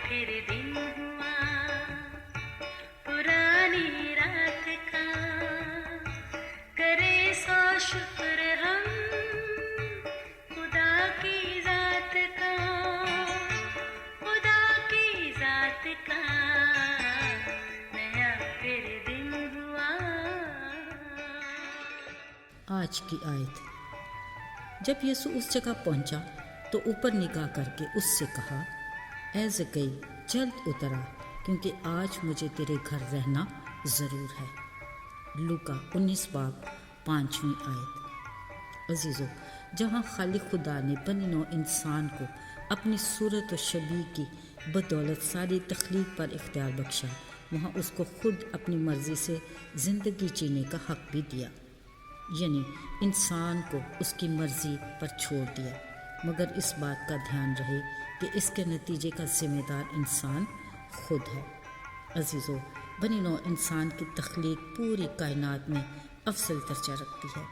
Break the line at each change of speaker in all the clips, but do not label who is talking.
फिर दिन हुआ पुरानी रात का, करे सौ शुक्र हम खुदा की जात का, खुदा की जात का, नया फिर दिन हुआ।
आज की आयत। जब यीशु उस जगह पहुंचा तो ऊपर निगाह करके उससे कहा, ऐ ज़कई जल्द उतर आ, क्योंकि आज मुझे तेरे घर रहना ज़रूर है। लूका 19 बाब 5वीं आयत। अजीज़ों, जहाँ खालिक खुदा ने बनी नौ इंसान को अपनी सूरत और शबीह की बदौलत सारी तख्लीक पर इख्तियार बख्शा, वहाँ उसको खुद अपनी मर्ज़ी से ज़िंदगी जीने का हक़ भी दिया, यानी इंसान को उसकी मर्ज़ी पर छोड़ दिया, मगर इस बात का ध्यान रहे कि इसके नतीजे का ज़िम्मेदार इंसान खुद है। अजीज़ों, बनी नौ इंसान की तख्लीक पूरी कायनात में अफजल दर्जा रखती है।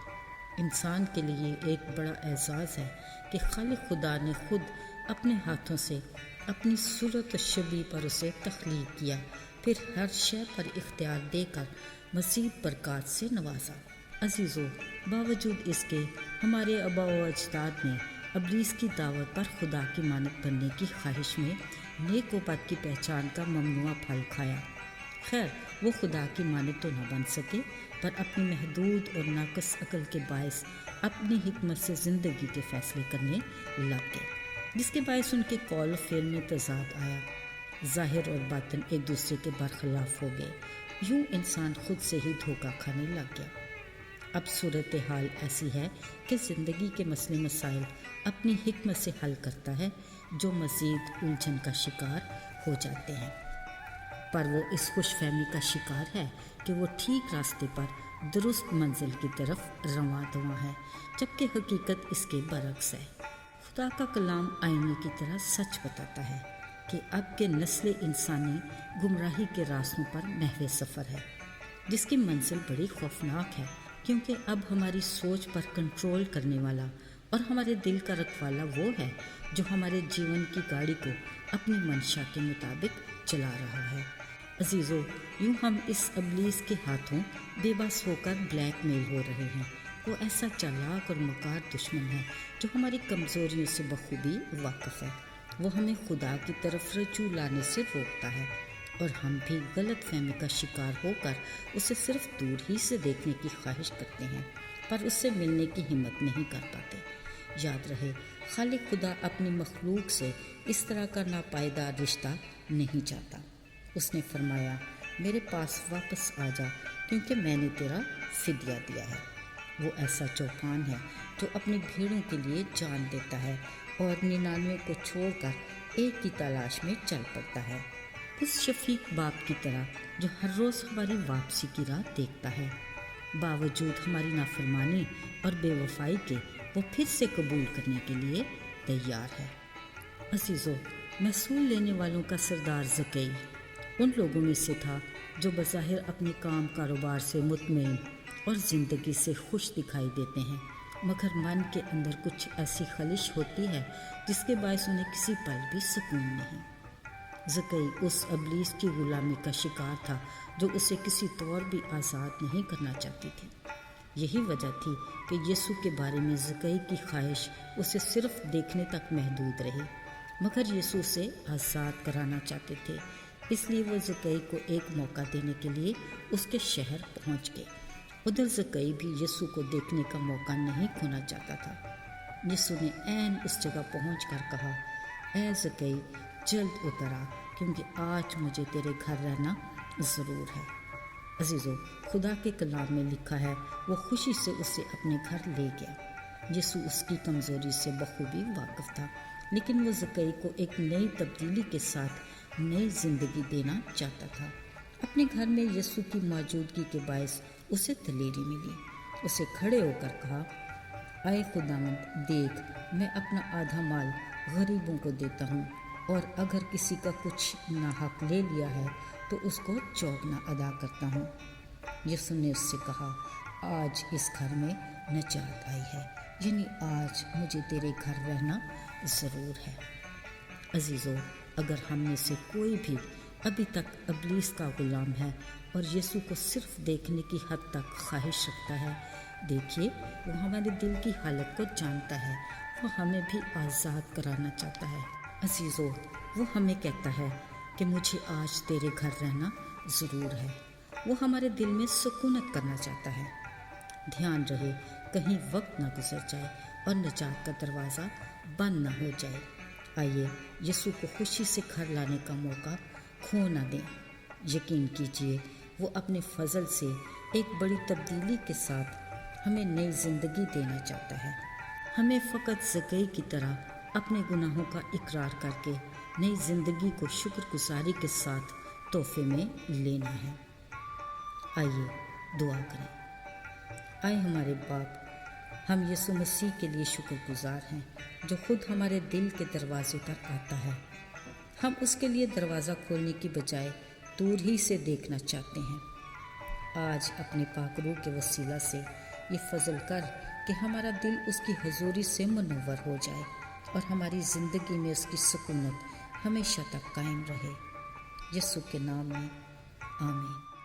इंसान के लिए एक बड़ा एजाज़ है कि खालिक खुदा ने खुद अपने हाथों से अपनी सूरत और शबीह पर उसे तख्लीक किया, फिर हर शय पर इख्तियार देकर मज़ीद बरक़ात से नवाजा। अजीज़ों, बावजूद इसके हमारे आबा व अजदाद ने इब्लीस की दावत पर खुदा की मानत बनने की ख्वाहिश में नेक व बद की पहचान का ममनुआ फल खाया। खैर, वो खुदा की मानत तो न बन सके, पर अपनी महदूद और नाकस अकल के बायस अपनी हिकमत से ज़िंदगी के फ़ैसले करने लग गए, जिसके बायस उनके कौल और फ़ेल में तज़ाद आया। ज़ाहिर और बातिन एक दूसरे के बरखिलाफ़ हो गए। यूँ इंसान खुद से ही धोखा खाने लग गया। अब सूरत हाल ऐसी है कि ज़िंदगी के मसले मसाइल अपनी हिकमत से हल करता है, जो मज़ीद उलझन का शिकार हो जाते हैं, पर वो इस खुशफहमी का शिकार है कि वो ठीक रास्ते पर दुरुस्त मंजिल की तरफ रवां दवां है, जबकि हकीकत इसके बरक्स है। खुदा का कलाम आईने की तरह सच बताता है कि अब के नस्ल इंसानी गुमराही के रास्तों पर महवे सफ़र है, जिसकी मंजिल बड़ी खौफनाक है, क्योंकि अब हमारी सोच पर कंट्रोल करने वाला और हमारे दिल का रखवाला वो है जो हमारे जीवन की गाड़ी को अपनी मंशा के मुताबिक चला रहा है। अजीज़ों, यूँ हम इस इब्लीस के हाथों बेबस होकर ब्लैकमेल हो रहे हैं। वो ऐसा चालाक और मकार दुश्मन है जो हमारी कमज़ोरियों से बखूबी वाकिफ़ है। वो हमें खुदा की तरफ रजू लाने से रोकता है, और हम भी गलत फहमी का शिकार होकर उसे सिर्फ दूर ही से देखने की ख्वाहिश करते हैं, पर उससे मिलने की हिम्मत नहीं कर पाते। याद रहे, खालिक खुदा अपनी मखलूक से इस तरह का नापायदार रिश्ता नहीं चाहता। उसने फरमाया, मेरे पास वापस आ जा, क्योंकि मैंने तेरा फिदिया दिया है। वो ऐसा चौपान है जो अपनी भीड़ों के लिए जान देता है और 99 को छोड़कर एक की तलाश में चल पड़ता है, उस शफीक बाप की तरह जो हर रोज़ हमारी वापसी की राह देखता है। बावजूद हमारी नाफरमानी और बेवफाई के वो फिर से कबूल करने के लिए तैयार है। अजीज़ों, महसूल लेने वालों का सरदार ज़कई उन लोगों में से था जो बज़ाहिर अपने काम कारोबार से मुतमईन और ज़िंदगी से खुश दिखाई देते हैं, मगर मन के अंदर कुछ ऐसी खलिश होती है जिसके बायस उन्हें किसी पल भी सुकून नहीं। ज़कई उस इब्लीस की गुलामी का शिकार था जो उसे किसी तौर भी आज़ाद नहीं करना चाहती थी। यही वजह थी कि यीशु के बारे में ज़कई की ख्वाहिश उसे सिर्फ देखने तक महदूद रही, मगर यीशु उसे आज़ाद कराना चाहते थे। इसलिए वो ज़कई को एक मौका देने के लिए उसके शहर पहुंच गए। उधर ज़कई भी यीशु को देखने का मौका नहीं खोना चाहता था। यीशु ने ऐन उस जगह पहुंचकर कहा, ऐ ज़कई जल्द उतर आ, क्योंकि आज मुझे तेरे घर रहना ज़रूर है। अजीज़ों, खुदा के कलाम में लिखा है, वो खुशी से उसे अपने घर ले गया। यीशु उसकी कमज़ोरी से बखूबी वाकिफ़ था, लेकिन वो ज़कई को एक नई तब्दीली के साथ नई ज़िंदगी देना चाहता था। अपने घर में यीशु की मौजूदगी के बायस उसे दलेरी मिली। उसे खड़े होकर कहा, आए खुदावंद, देख, मैं अपना आधा माल गरीबों को देता हूँ, और अगर किसी का कुछ नाहक ले लिया है तो उसको चौगुना अदा करता हूँ। यीशु ने उससे कहा, आज इस घर में नजात आई है, यानी आज मुझे तेरे घर रहना ज़रूर है। अजीज़ों, अगर हम में से कोई भी अभी तक इब्लीस का गुलाम है और यीशु को सिर्फ देखने की हद तक ख्वाहिश रखता है, देखिए वो हमारे दिल की हालत को जानता है। वो हमें भी आज़ाद कराना चाहता है। अजीज़ों, वो हमें कहता है कि मुझे आज तेरे घर रहना ज़रूर है। वो हमारे दिल में सुकूनत करना चाहता है। ध्यान रहे कहीं वक्त ना गुजर जाए और निजात का दरवाज़ा बंद ना हो जाए। आइए यीशु को खुशी से घर लाने का मौका खो ना दें। यकीन कीजिए वो अपने फजल से एक बड़ी तब्दीली के साथ हमें नई ज़िंदगी देना चाहता है। हमें फ़कत ज़कई की तरह अपने गुनाहों का इकरार करके नई ज़िंदगी को शुक्रगुजारी के साथ तोहफे में लेना है। आइए दुआ करें। आए हमारे बाप, हम यीशु मसीह के लिए शुक्रगुजार हैं जो खुद हमारे दिल के दरवाजे पर आता है। हम उसके लिए दरवाज़ा खोलने की बजाय दूर ही से देखना चाहते हैं। आज अपने पाक रूह के वसीला से ये फजल कर कि हमारा दिल उसकी हुजूरी से मुनव्वर हो जाए और हमारी ज़िंदगी में उसकी सुकूनत हमेशा तक कायम रहे। यीशु के नाम में आमीन।